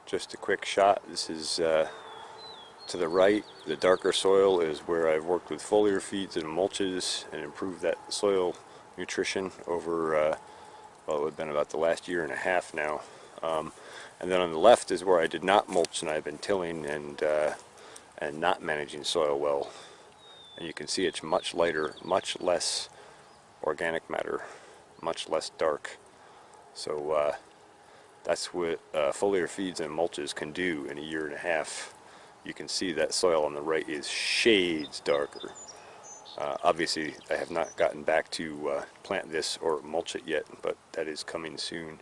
Just a quick shot. This is to the right. The darker soil is where I've worked with foliar feeds and mulches and improved that soil nutrition over, well, it would have been about the last year and a half now. And then on the left is where I did not mulch, and I've been tilling and not managing soil well. And you can see it's much lighter, much less organic matter, much less dark. So that's what foliar feeds and mulches can do in a year and a half. You can see that soil on the right is shades darker. Obviously, I have not gotten back to plant this or mulch it yet, but that is coming soon.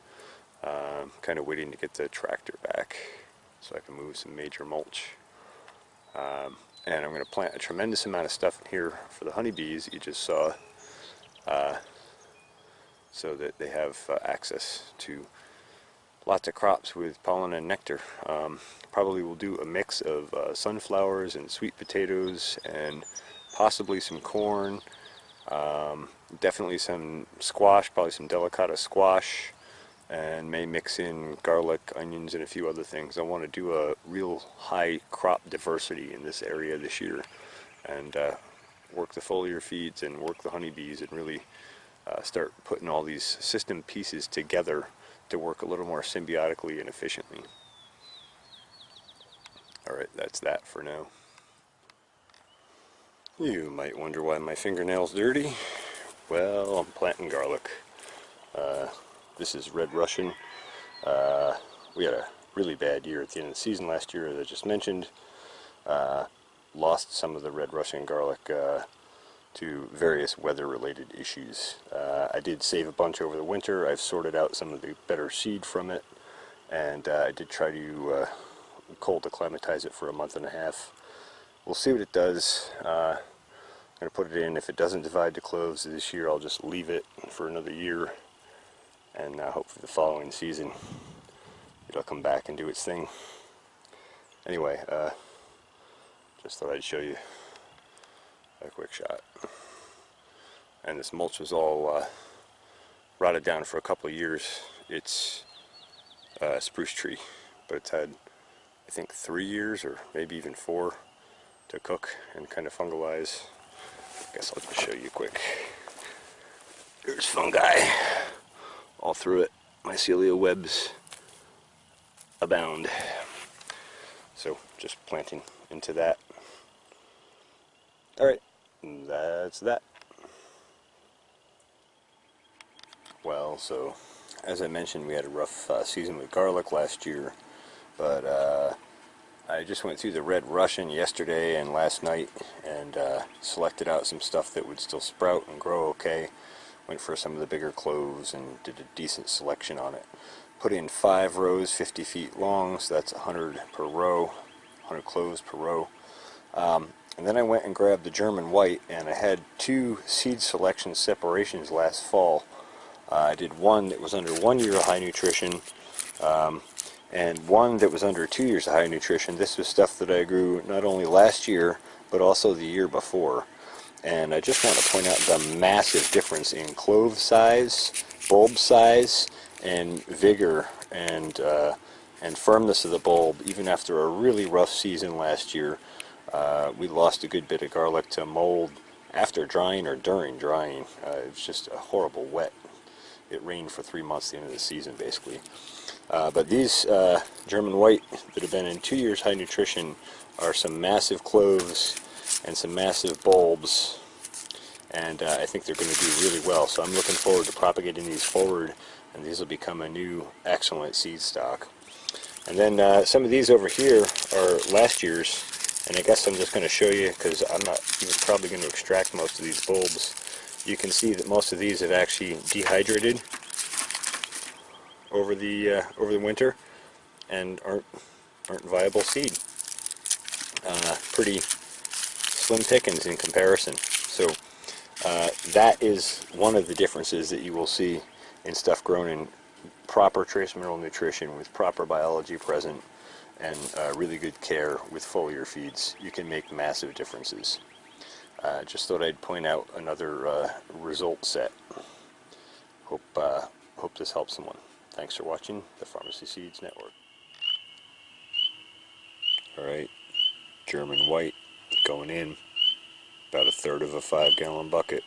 I'm kind of waiting to get the tractor back so I can move some major mulch. And I'm going to plant a tremendous amount of stuff in here for the honeybees you just saw, so that they have access to lots of crops with pollen and nectar. Probably will do a mix of sunflowers and sweet potatoes and possibly some corn, definitely some squash, probably some delicata squash, and may mix in garlic, onions, and a few other things. I want to do a real high crop diversity in this area this year, and work the foliar feeds and work the honeybees and really start putting all these system pieces together to work a little more symbiotically and efficiently. Alright, that's that for now. You might wonder why my fingernail's dirty. Well, I'm planting garlic. This is Red Russian. We had a really bad year at the end of the season last year, as I just mentioned. Lost some of the Red Russian garlic to various weather-related issues. I did save a bunch over the winter. I've sorted out some of the better seed from it, and I did try to cold acclimatize it for a month and a half. We'll see what it does. I'm going to put it in. If it doesn't divide to cloves this year, I'll just leave it for another year, and hopefully the following season it'll come back and do its thing. Anyway, just thought I'd show you a quick shot. And this mulch was all rotted down for a couple of years. It's a spruce tree, but it's had, I think, 3 years or maybe even 4 to cook and kind of fungalize. I guess I'll just show you quick. There's fungi all through it. Mycelia webs abound. So just planting into that. Alright, that's that. Well, so as I mentioned, we had a rough season with garlic last year, but I just went through the Red Russian yesterday and last night and selected out some stuff that would still sprout and grow okay. Went for some of the bigger cloves and did a decent selection on it. Put in 5 rows, 50 feet long, so that's 100 per row, 100 cloves per row. And then I went and grabbed the German white, and I had 2 seed selection separations last fall. I did one that was under 1 year of high nutrition, and one that was under 2 years of high nutrition. This was stuff that I grew not only last year, but also the year before. And I just want to point out the massive difference in clove size, bulb size, and vigor and firmness of the bulb. Even after a really rough season last year, we lost a good bit of garlic to mold after drying or during drying. It was just a horrible wet. It rained for 3 months at the end of the season, basically. But these German white that have been in 2 years high nutrition are some massive cloves and some massive bulbs, and I think they're going to do really well. So I'm looking forward to propagating these forward, and these will become a new excellent seed stock. And then some of these over here are last year's, and I guess I'm just going to show you because I'm not even probably going to extract most of these bulbs. You can see that most of these have actually dehydrated over the winter and aren't viable seed. Pretty slim pickings in comparison. So that is one of the differences that you will see in stuff grown in proper trace mineral nutrition with proper biology present and really good care with foliar feeds. You can make massive differences. Just thought I'd point out another result set. Hope this helps someone. Thanks for watching the Pharmacy Seeds Network. Alright, German white going in, about a third of a 5-gallon bucket.